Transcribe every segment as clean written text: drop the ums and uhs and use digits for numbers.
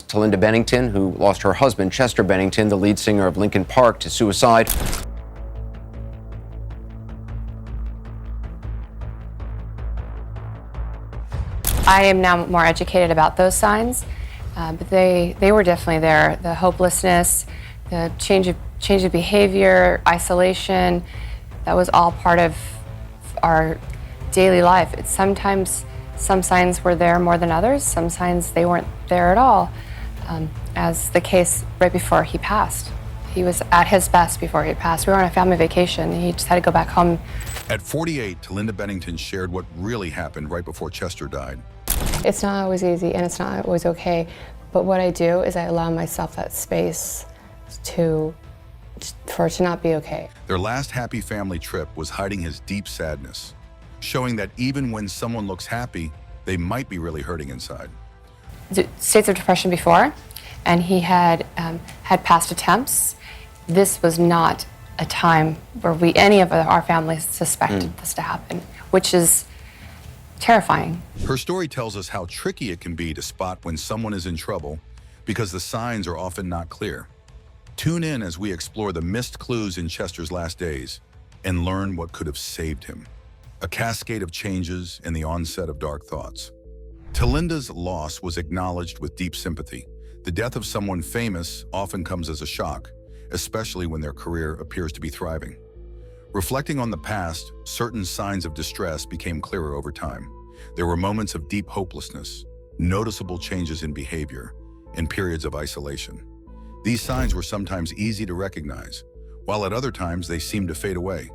Talinda Bennington, who lost her husband, Chester Bennington, the lead singer of Linkin Park, to suicide. I am now more educated about those signs, but they were definitely there. The hopelessness, the change of behavior, isolation, that was all part of our daily life. Sometimes some signs were there more than others, some signs they weren't there at all, as the case right before he passed. He was at his best before he passed. We were on a family vacation, and he just had to go back home. At 48, Talinda Bennington shared what really happened right before Chester died. It's not always easy, and it's not always okay, but what I do is I allow myself that space for it to not be okay. Their last happy family trip was hiding his deep sadness, showing that even when someone looks happy, they might be really hurting inside. States of depression before, and he had had past attempts. This was not a time where any of our families suspected this to happen, which is terrifying. Her story tells us how tricky it can be to spot when someone is in trouble because the signs are often not clear. Tune in as we explore the missed clues in Chester's last days and learn what could have saved him. A cascade of changes and the onset of dark thoughts. Talinda's loss was acknowledged with deep sympathy. The death of someone famous often comes as a shock, especially when their career appears to be thriving. Reflecting on the past, certain signs of distress became clearer over time. There were moments of deep hopelessness, noticeable changes in behavior, and periods of isolation. These signs were sometimes easy to recognize, while at other times they seemed to fade away.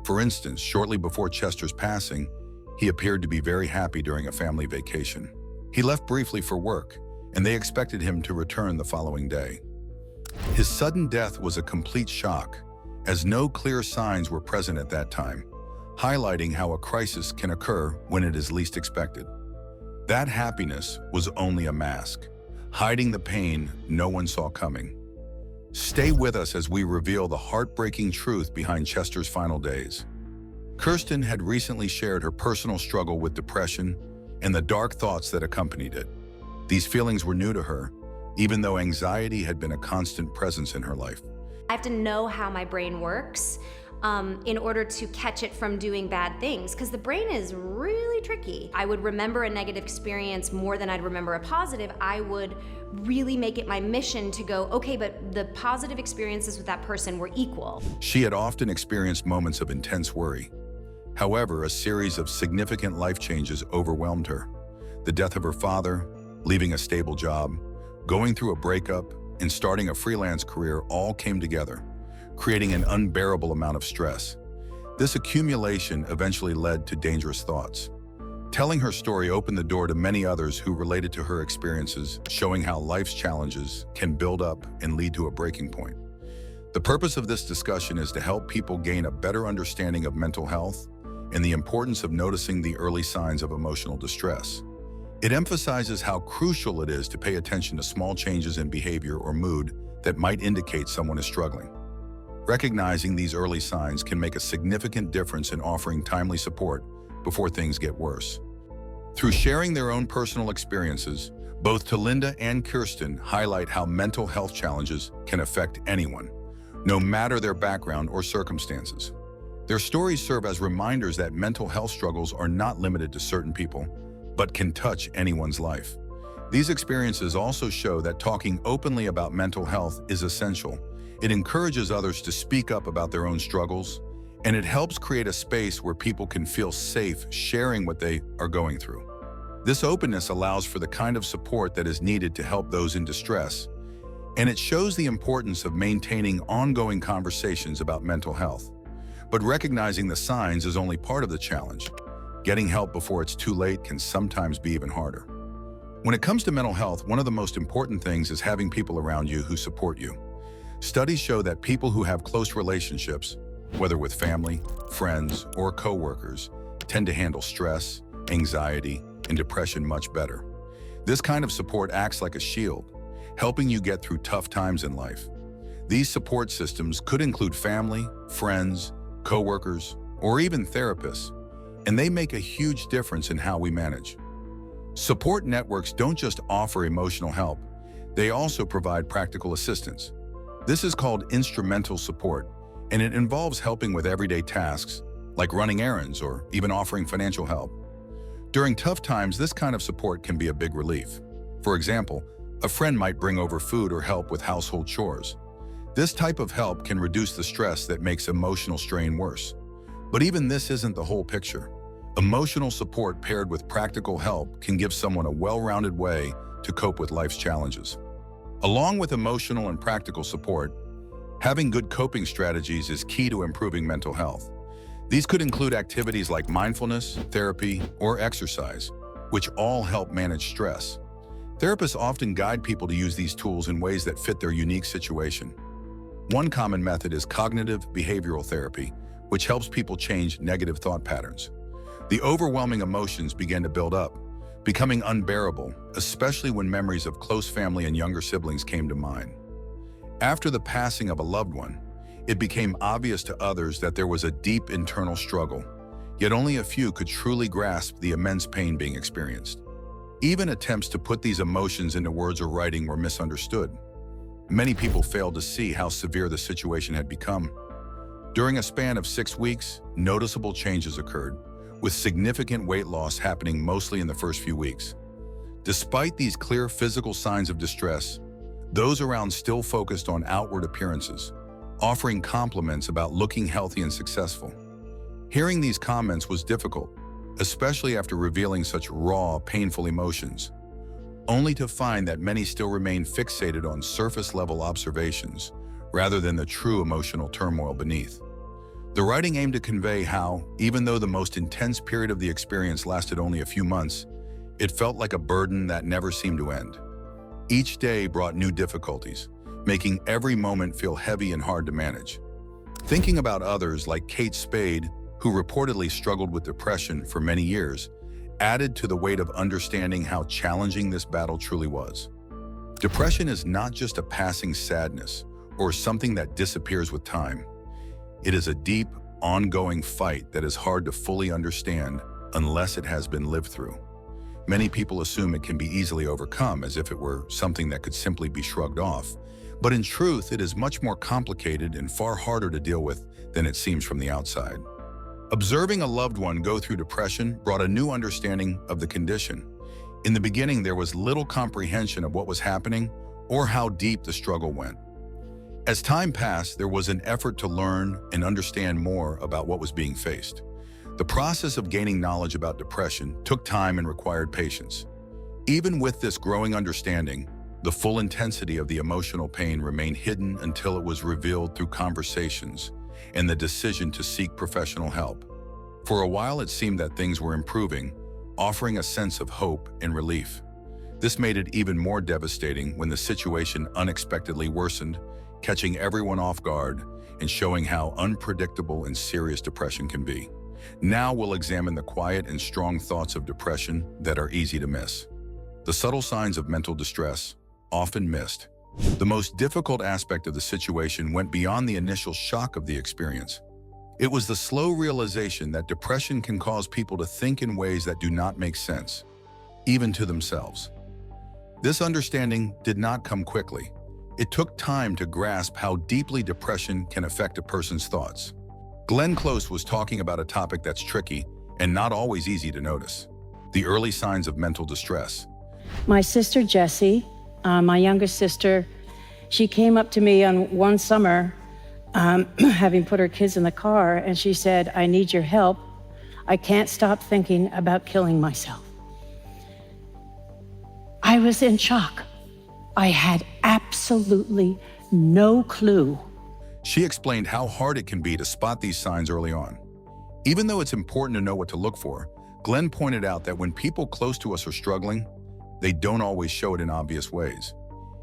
For instance, shortly before Chester's passing, he appeared to be very happy during a family vacation. He left briefly for work, and they expected him to return the following day. His sudden death was a complete shock, as no clear signs were present at that time, highlighting how a crisis can occur when it is least expected. That happiness was only a mask, hiding the pain no one saw coming. Stay with us as we reveal the heartbreaking truth behind Chester's final days. Kirsten had recently shared her personal struggle with depression and the dark thoughts that accompanied it. These feelings were new to her, even though anxiety had been a constant presence in her life. I have to know how my brain works in order to catch it from doing bad things, because the brain is really tricky. I would remember a negative experience more than I'd remember a positive. I would really make it my mission to go, okay, but the positive experiences with that person were equal. She had often experienced moments of intense worry. However, a series of significant life changes overwhelmed her. The death of her father, leaving a stable job, going through a breakup, and starting a freelance career all came together, creating an unbearable amount of stress. This accumulation eventually led to dangerous thoughts. Telling her story opened the door to many others who related to her experiences, showing how life's challenges can build up and lead to a breaking point. The purpose of this discussion is to help people gain a better understanding of mental health and the importance of noticing the early signs of emotional distress. It emphasizes how crucial it is to pay attention to small changes in behavior or mood that might indicate someone is struggling. Recognizing these early signs can make a significant difference in offering timely support before things get worse. Through sharing their own personal experiences, both Talinda and Kirsten highlight how mental health challenges can affect anyone, no matter their background or circumstances. Their stories serve as reminders that mental health struggles are not limited to certain people, but can touch anyone's life. These experiences also show that talking openly about mental health is essential. It encourages others to speak up about their own struggles, and it helps create a space where people can feel safe sharing what they are going through. This openness allows for the kind of support that is needed to help those in distress, and it shows the importance of maintaining ongoing conversations about mental health. But recognizing the signs is only part of the challenge. Getting help before it's too late can sometimes be even harder. When it comes to mental health, one of the most important things is having people around you who support you. Studies show that people who have close relationships, whether with family, friends, or coworkers, tend to handle stress, anxiety, and depression much better. This kind of support acts like a shield, helping you get through tough times in life. These support systems could include family, friends, coworkers, or even therapists, and they make a huge difference in how we manage. Support networks don't just offer emotional help, They also provide practical assistance. This is called instrumental support, and it involves helping with everyday tasks, like running errands or even offering financial help. During tough times, this kind of support can be a big relief. For example, a friend might bring over food or help with household chores. This type of help can reduce the stress that makes emotional strain worse. But even this isn't the whole picture. Emotional support paired with practical help can give someone a well-rounded way to cope with life's challenges. Along with emotional and practical support, having good coping strategies is key to improving mental health. These could include activities like mindfulness, therapy, or exercise, which all help manage stress. Therapists often guide people to use these tools in ways that fit their unique situation. One common method is cognitive behavioral therapy, which helps people change negative thought patterns. The overwhelming emotions begin to build up, becoming unbearable, especially when memories of close family and younger siblings came to mind. After the passing of a loved one, it became obvious to others that there was a deep internal struggle, yet only a few could truly grasp the immense pain being experienced. Even attempts to put these emotions into words or writing were misunderstood. Many people failed to see how severe the situation had become. During a span of 6 weeks, noticeable changes occurred, with significant weight loss happening mostly in the first few weeks. Despite these clear physical signs of distress, those around still focused on outward appearances, offering compliments about looking healthy and successful. Hearing these comments was difficult, especially after revealing such raw, painful emotions, only to find that many still remain fixated on surface-level observations rather than the true emotional turmoil beneath. The writing aimed to convey how, even though the most intense period of the experience lasted only a few months, it felt like a burden that never seemed to end. Each day brought new difficulties, making every moment feel heavy and hard to manage. Thinking about others like Kate Spade, who reportedly struggled with depression for many years, added to the weight of understanding how challenging this battle truly was. Depression is not just a passing sadness or something that disappears with time. It is a deep, ongoing fight that is hard to fully understand unless it has been lived through. Many people assume it can be easily overcome, as if it were something that could simply be shrugged off. But in truth, it is much more complicated and far harder to deal with than it seems from the outside. Observing a loved one go through depression brought a new understanding of the condition. In the beginning, there was little comprehension of what was happening or how deep the struggle went. As time passed, there was an effort to learn and understand more about what was being faced. The process of gaining knowledge about depression took time and required patience. Even with this growing understanding, the full intensity of the emotional pain remained hidden until it was revealed through conversations and the decision to seek professional help. For a while, it seemed that things were improving, offering a sense of hope and relief. This made it even more devastating when the situation unexpectedly worsened, catching everyone off guard and showing how unpredictable and serious depression can be. Now we'll examine the quiet and strong thoughts of depression that are easy to miss. The subtle signs of mental distress, often missed. The most difficult aspect of the situation went beyond the initial shock of the experience. It was the slow realization that depression can cause people to think in ways that do not make sense, even to themselves. This understanding did not come quickly. It took time to grasp how deeply depression can affect a person's thoughts. Glenn Close was talking about a topic that's tricky and not always easy to notice: the early signs of mental distress. My sister Jessie, my youngest sister, she came up to me on one summer, having put her kids in the car, and she said, "I need your help. I can't stop thinking about killing myself." I was in shock. I had absolutely no clue. She explained how hard it can be to spot these signs early on. Even though it's important to know what to look for, Glenn pointed out that when people close to us are struggling, they don't always show it in obvious ways.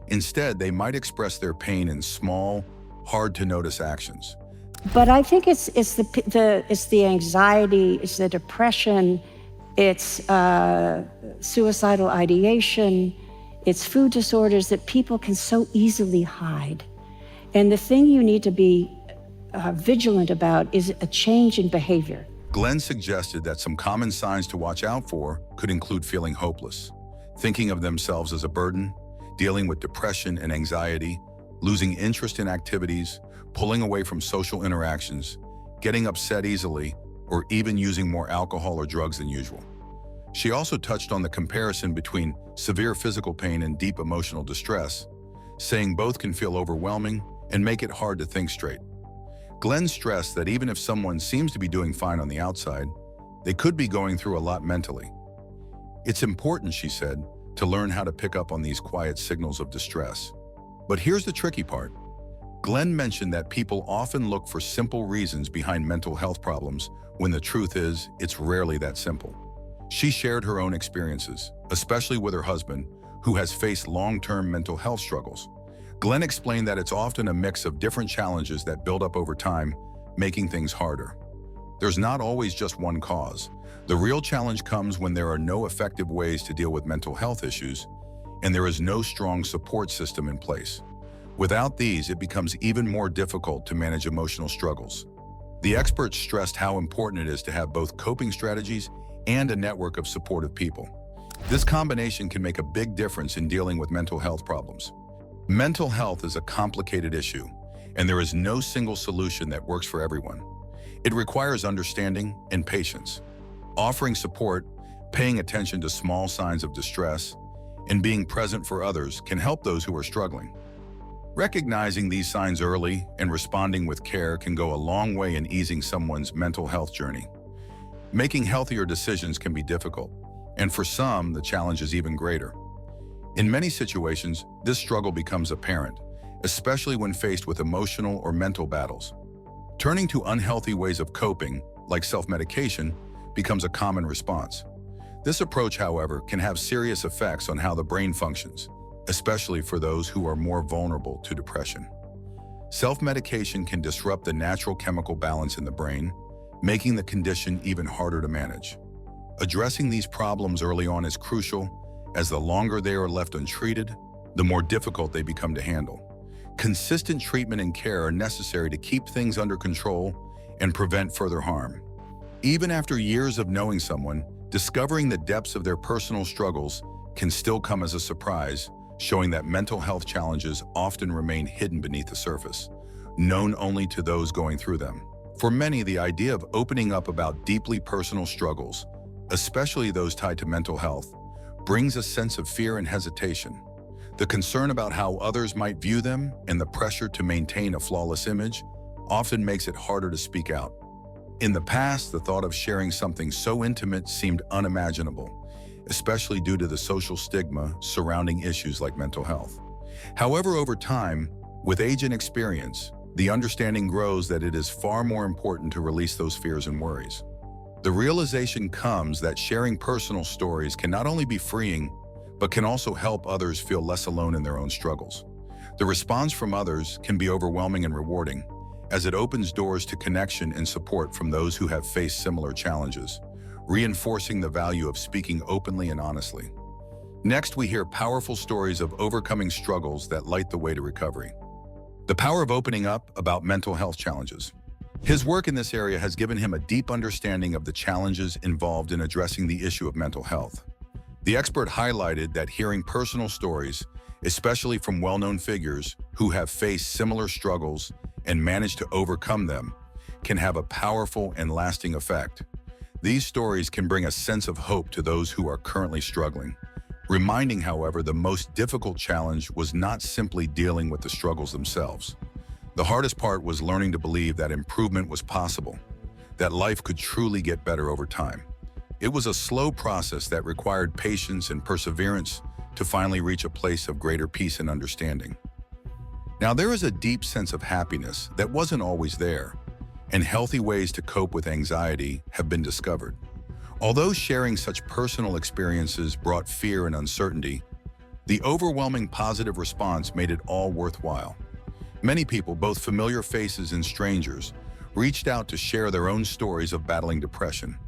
Instead, they might express their pain in small, hard-to-notice actions. But I think it's the anxiety, it's the depression, it's suicidal ideation, it's food disorders that people can so easily hide. And the thing you need to be vigilant about is a change in behavior. Glenn suggested that some common signs to watch out for could include feeling hopeless, thinking of themselves as a burden, dealing with depression and anxiety, losing interest in activities, pulling away from social interactions, getting upset easily, or even using more alcohol or drugs than usual. She also touched on the comparison between severe physical pain and deep emotional distress, saying both can feel overwhelming and make it hard to think straight. Glenn stressed that even if someone seems to be doing fine on the outside, they could be going through a lot mentally. It's important, she said, to learn how to pick up on these quiet signals of distress. But here's the tricky part. Glenn mentioned that people often look for simple reasons behind mental health problems when the truth is, it's rarely that simple. She shared her own experiences, especially with her husband, who has faced long-term mental health struggles. Glenn explained that it's often a mix of different challenges that build up over time, making things harder. There's not always just one cause. The real challenge comes when there are no effective ways to deal with mental health issues, and there is no strong support system in place. Without these, it becomes even more difficult to manage emotional struggles. The experts stressed how important it is to have both coping strategies and a network of supportive people. This combination can make a big difference in dealing with mental health problems. Mental health is a complicated issue, and there is no single solution that works for everyone. It requires understanding and patience. Offering support, paying attention to small signs of distress, and being present for others can help those who are struggling. Recognizing these signs early and responding with care can go a long way in easing someone's mental health journey. Making healthier decisions can be difficult, and for some, the challenge is even greater. In many situations, this struggle becomes apparent, especially when faced with emotional or mental battles. Turning to unhealthy ways of coping, like self-medication, becomes a common response. This approach, however, can have serious effects on how the brain functions, especially for those who are more vulnerable to depression. Self-medication can disrupt the natural chemical balance in the brain, making the condition even harder to manage. Addressing these problems early on is crucial, as the longer they are left untreated, the more difficult they become to handle. Consistent treatment and care are necessary to keep things under control and prevent further harm. Even after years of knowing someone, discovering the depths of their personal struggles can still come as a surprise, showing that mental health challenges often remain hidden beneath the surface, known only to those going through them. For many, the idea of opening up about deeply personal struggles, especially those tied to mental health, brings a sense of fear and hesitation. The concern about how others might view them and the pressure to maintain a flawless image often makes it harder to speak out. In the past, the thought of sharing something so intimate seemed unimaginable, especially due to the social stigma surrounding issues like mental health. However, over time, with age and experience, the understanding grows that it is far more important to release those fears and worries. The realization comes that sharing personal stories can not only be freeing, but can also help others feel less alone in their own struggles. The response from others can be overwhelming and rewarding, as it opens doors to connection and support from those who have faced similar challenges, reinforcing the value of speaking openly and honestly. Next, we hear powerful stories of overcoming struggles that light the way to recovery. The power of opening up about mental health challenges. His work in this area has given him a deep understanding of the challenges involved in addressing the issue of mental health. The expert highlighted that hearing personal stories, especially from well-known figures who have faced similar struggles and managed to overcome them, can have a powerful and lasting effect. These stories can bring a sense of hope to those who are currently struggling, reminding, however, the most difficult challenge was not simply dealing with the struggles themselves. The hardest part was learning to believe that improvement was possible, that life could truly get better over time. It was a slow process that required patience and perseverance to finally reach a place of greater peace and understanding. Now, there is a deep sense of happiness that wasn't always there, and healthy ways to cope with anxiety have been discovered. Although sharing such personal experiences brought fear and uncertainty, the overwhelming positive response made it all worthwhile. Many people, both familiar faces and strangers, reached out to share their own stories of battling depression.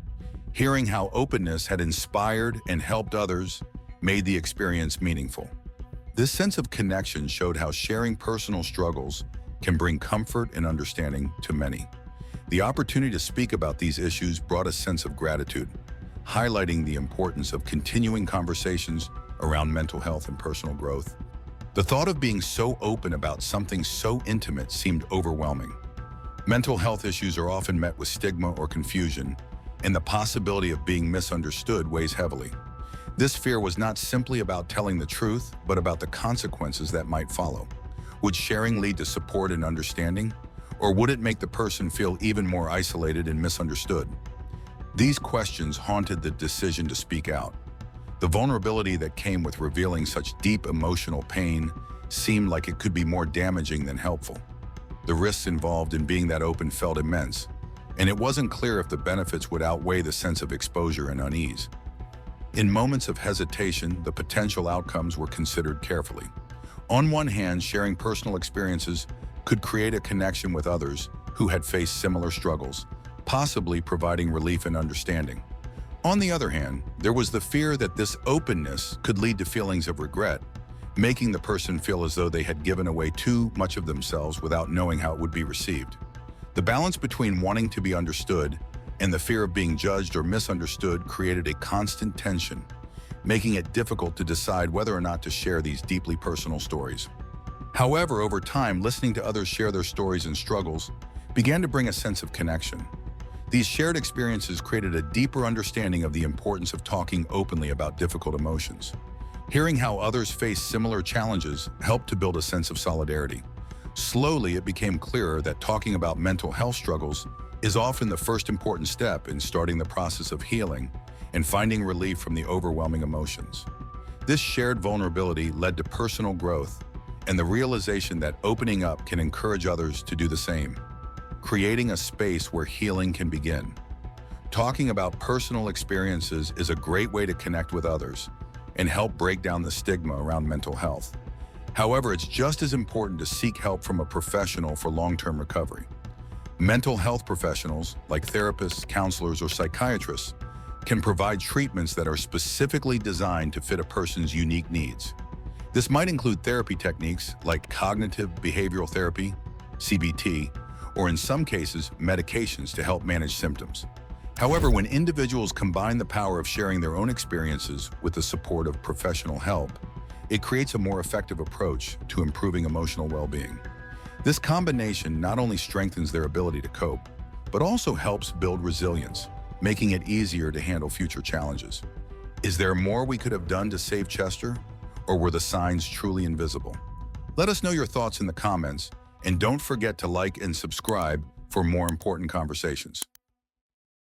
Hearing how openness had inspired and helped others made the experience meaningful. This sense of connection showed how sharing personal struggles can bring comfort and understanding to many. The opportunity to speak about these issues brought a sense of gratitude, highlighting the importance of continuing conversations around mental health and personal growth. The thought of being so open about something so intimate seemed overwhelming. Mental health issues are often met with stigma or confusion, and the possibility of being misunderstood weighs heavily. This fear was not simply about telling the truth, but about the consequences that might follow. Would sharing lead to support and understanding, or would it make the person feel even more isolated and misunderstood? These questions haunted the decision to speak out. The vulnerability that came with revealing such deep emotional pain seemed like it could be more damaging than helpful. The risks involved in being that open felt immense, and it wasn't clear if the benefits would outweigh the sense of exposure and unease. In moments of hesitation, the potential outcomes were considered carefully. On one hand, sharing personal experiences could create a connection with others who had faced similar struggles, possibly providing relief and understanding. On the other hand, there was the fear that this openness could lead to feelings of regret, making the person feel as though they had given away too much of themselves without knowing how it would be received. The balance between wanting to be understood and the fear of being judged or misunderstood created a constant tension, making it difficult to decide whether or not to share these deeply personal stories. However, over time, listening to others share their stories and struggles began to bring a sense of connection. These shared experiences created a deeper understanding of the importance of talking openly about difficult emotions. Hearing how others face similar challenges helped to build a sense of solidarity. Slowly, it became clearer that talking about mental health struggles is often the first important step in starting the process of healing and finding relief from the overwhelming emotions. This shared vulnerability led to personal growth and the realization that opening up can encourage others to do the same, creating a space where healing can begin. Talking about personal experiences is a great way to connect with others and help break down the stigma around mental health. However, it's just as important to seek help from a professional for long-term recovery. Mental health professionals, like therapists, counselors, or psychiatrists, can provide treatments that are specifically designed to fit a person's unique needs. This might include therapy techniques like cognitive behavioral therapy, CBT, or in some cases, medications to help manage symptoms. However, when individuals combine the power of sharing their own experiences with the support of professional help, it creates a more effective approach to improving emotional well-being. This combination not only strengthens their ability to cope, but also helps build resilience, making it easier to handle future challenges. Is there more we could have done to save Chester, or were the signs truly invisible? Let us know your thoughts in the comments, and don't forget to like and subscribe for more important conversations.